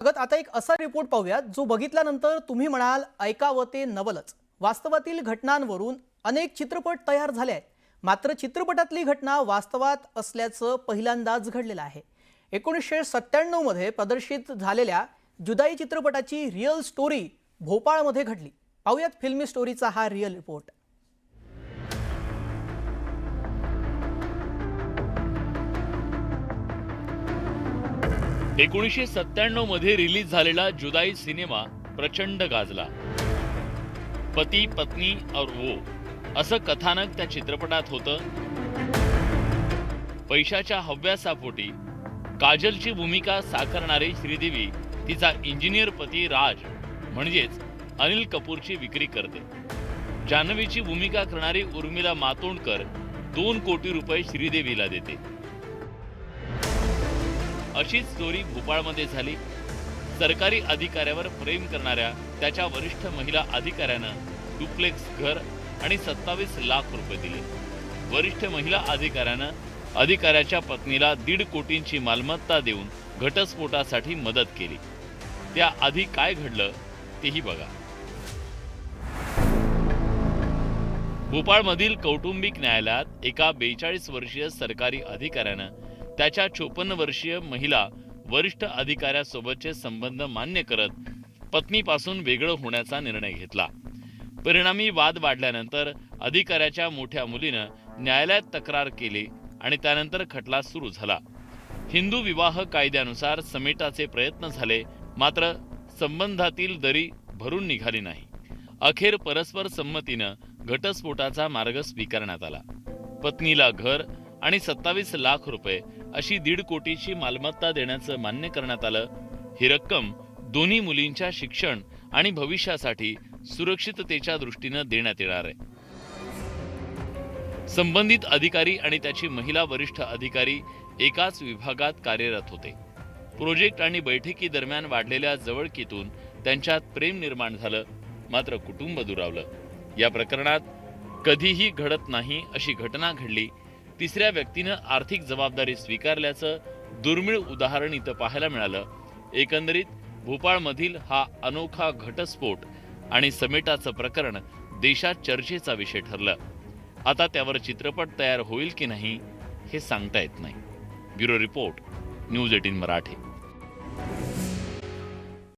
आता एक असा रिपोर्ट पाहूयात जो बघितल्यानंतर तुम्ही म्हणाल ऐकावं ते नवलच। वास्तवातील घटनांवरून अनेक चित्रपट तयार झाले आहेत, मात्र चित्रपटातली घटना वास्तवात असल्याचं पहिल्यांदाच घडलेलं आहे। 1997 मध्ये प्रदर्शित झालेल्या जुदाई चित्रपटाची रिअल स्टोरी भोपाळमध्ये घडली। पाहूयात फिल्मी स्टोरीचा हा रिअल रिपोर्ट। 1997 मध्ये रिलीज झालेला जुदाई सिनेमा प्रचंड गाजला। पती पत्नी और वो असं कथानक त्या चित्रपटात होतं। पैशाच्या हव्यासापोटी काजलची भूमिका साकारणारी श्रीदेवी तिचा इंजिनियर पती राज म्हणजेच अनिल कपूरची विक्री करते। जान्हवीची भूमिका करणारी उर्मिला मातोंडकर 2 कोटी रुपये श्रीदेवीला देते। अशीच स्टोरी भोपाळमध्ये झाली। सरकारी अधिकाऱ्यावर प्रेम करणाऱ्या त्याच्या वरिष्ठ महिला अधिकाऱ्यानं डुप्लेक्स घर आणि 27 लाख रुपये दिले। वरिष्ठ महिला अधिकाऱ्यानं अधिकाऱ्याच्या पत्नीला 1.5 कोटींची मालमत्ता देऊन घटस्फोटासाठी मदत केली। त्याआधी काय घडलं तेही बघा। भोपाळमधील कौटुंबिक न्यायालयात एका 42 वर्षीय सरकारी अधिकाऱ्यानं त्याच्या 54 वर्षीय महिला वरिष्ठ अधिकाऱ्यासोबतचे संबंध मान्य करत पत्नीपासून वेगळं होण्याचा निर्णय घेतला। परिणामी वाद वाढल्यानंतर अधिकाऱ्याच्या मोठ्या मुलीनं न्यायालयात तक्रार केली आणि त्यानंतर खटला सुरू झाला। हिंदू विवाह कायद्यानुसार समेटाचे प्रयत्न झाले, मात्र संबंधातील दरी भरून निघाली नाही। अखेर परस्पर संमतीनं घटस्फोटाचा मार्ग स्वीकारण्यात आला। पत्नीला घर आणि 27 लाख रुपये अशी 1.5 कोटीची मालमत्ता देण्याचं मान्य करण्यात आलं। ही रक्कम दोन्ही मुलींच्या शिक्षण आणि भविष्यासाठी सुरक्षिततेच्या दृष्टीनं देण्यात येणार आहे। संबंधित अधिकारी आणि त्याची महिला वरिष्ठ अधिकारी एकाच विभागात कार्यरत होते। प्रोजेक्ट आणि बैठकी दरम्यान वाढलेल्या जवळकीतून त्यांच्यात प्रेम निर्माण झालं, मात्र कुटुंब दुरावलं। या प्रकरणात कधीही घडत नाही अशी घटना घडली। तिसऱ्या व्यक्तीनं आर्थिक जबाबदारी स्वीकारल्याचं दुर्मिळ उदाहरण इथं पाहायला मिळालं। एकंदरीत भोपाळमधील हा अनोखा घटस्फोट आणि समेटाचं प्रकरण देशात चर्चेचा विषय ठरलं। आता त्यावर चित्रपट तयार होईल की नाही हे सांगता येत नाही। Bureau report, news 18 Marathi.